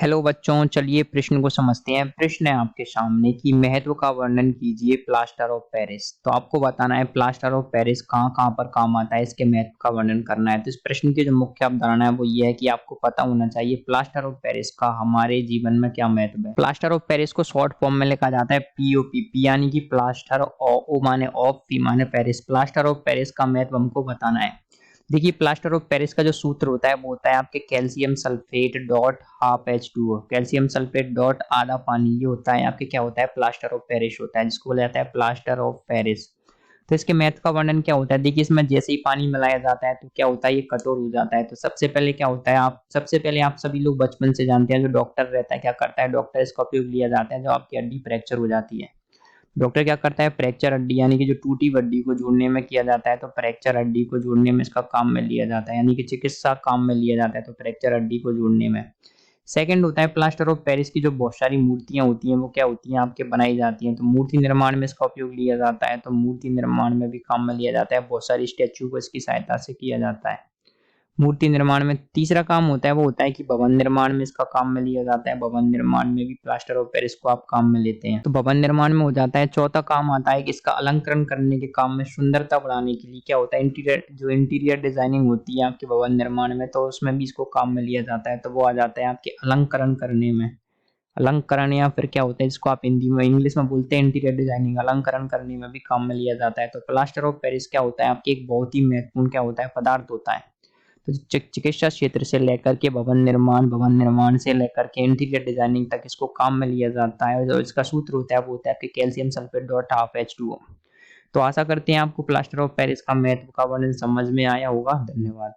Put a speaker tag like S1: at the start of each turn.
S1: Hello बच्चों, चलिए प्रश्न को समझते हैं। प्रश्न है आपके सामने कि महत्व का वर्णन कीजिए प्लास्टर ऑफ पेरिस। तो आपको बताना है प्लास्टर ऑफ पेरिस कहाँ-कहाँ पर काम आता है, इसके महत्व का वर्णन करना है। तो इस प्रश्न की जो मुख्य अवधारणा है वो ये है कि आपको पता होना चाहिए प्लास्टर ऑफ पेरिस का हमारे जीवन में क्या महत्व है। प्लास्टर ऑफ पेरिस को शॉर्ट फॉर्म में लिखा जाता है पीओपी, पी यानी कि प्लास्टर, ओ माने ऑफ, पी माने पेरिस। प्लास्टर ऑफ पेरिस का महत्व हमको बताना है। देखिए प्लास्टर ऑफ पेरिस का जो सूत्र होता है वो होता है आपके calcium sulphate dot half H2O, calcium sulphate dot आधा पानी। ये होता है आपके क्या होता है प्लास्टर ऑफ पेरिस होता है, जिसको बोला जाता है प्लास्टर ऑफ पेरिस। तो इसके महत्व का वर्णन क्या होता है, देखिए इसमें जैसे ही पानी मिलाया जाता है तो क्या होता है, ये कठोर हो जाता है। तो सबसे पहले क्या होता है, सबसे पहले आप सभी लोग बचपन से जानते हैं, जो डॉक्टर रहता है क्या करता है, डॉक्टर इसका उपयोग लिया जाता है जब आपकी हड्डी फ्रैक्चर हो जाती है। डॉक्टर क्या करता है, फ्रैक्चर हड्डी यानी कि जो टूटी हड्डी को जोड़ने में किया जाता है, तो फ्रैक्चर हड्डी को जोड़ने में इसका काम में लिया जाता है, यानी कि चिकित्सा काम में लिया जाता है, तो फ्रैक्चर हड्डी को जोड़ने में। सेकंड होता है प्लास्टर ऑफ पेरिस की जो बहुत सारी मूर्तियां होती हैं वो क्या होती हैं, आपके बनाई जाती हैं, तो मूर्ति निर्माण में इसका उपयोग लिया जाता है। तो मूर्ति निर्माण में भी काम में लिया जाता है, बहुत सारी स्टैच्यू को इसकी सहायता से किया जाता है। मूर्ति निर्माण में तीसरा काम होता है वो होता है कि भवन निर्माण में इसका काम में लिया जाता है। भवन निर्माण में भी प्लास्टर ऑफ पेरिस को आप काम में लेते हैं, तो भवन निर्माण में हो जाता है। चौथा काम आता है कि इसका अलंकरण करने के काम में, सुंदरता बढ़ाने के लिए क्या होता है, इंटीरियर डिजाइनिंग होती है आपके भवन निर्माण में, तो उसमें भी इसको काम में लिया जाता है। तो वो आ जाता है आपके अलंकरण करने में। अलंकरण या फिर क्या होता है, जिसको आप हिंदी में इंग्लिश में बोलते हैं इंटीरियर डिजाइनिंग, अलंकरण करने में भी काम में लिया जाता है। तो प्लास्टर ऑफ पेरिस क्या होता है, आपके एक बहुत ही महत्वपूर्ण क्या होता है, पदार्थ होता है। तो चिकित्सा क्षेत्र से लेकर के भवन निर्माण से लेकर के इंटीरियर डिजाइनिंग तक इसको काम में लिया जाता है। और जो इसका सूत्र होता है वो होता है आपके calcium sulphate dot half H2O। तो आशा करते हैं आपको प्लास्टर ऑफ पेरिस का महत्व का वर्णन समझ में आया होगा। धन्यवाद।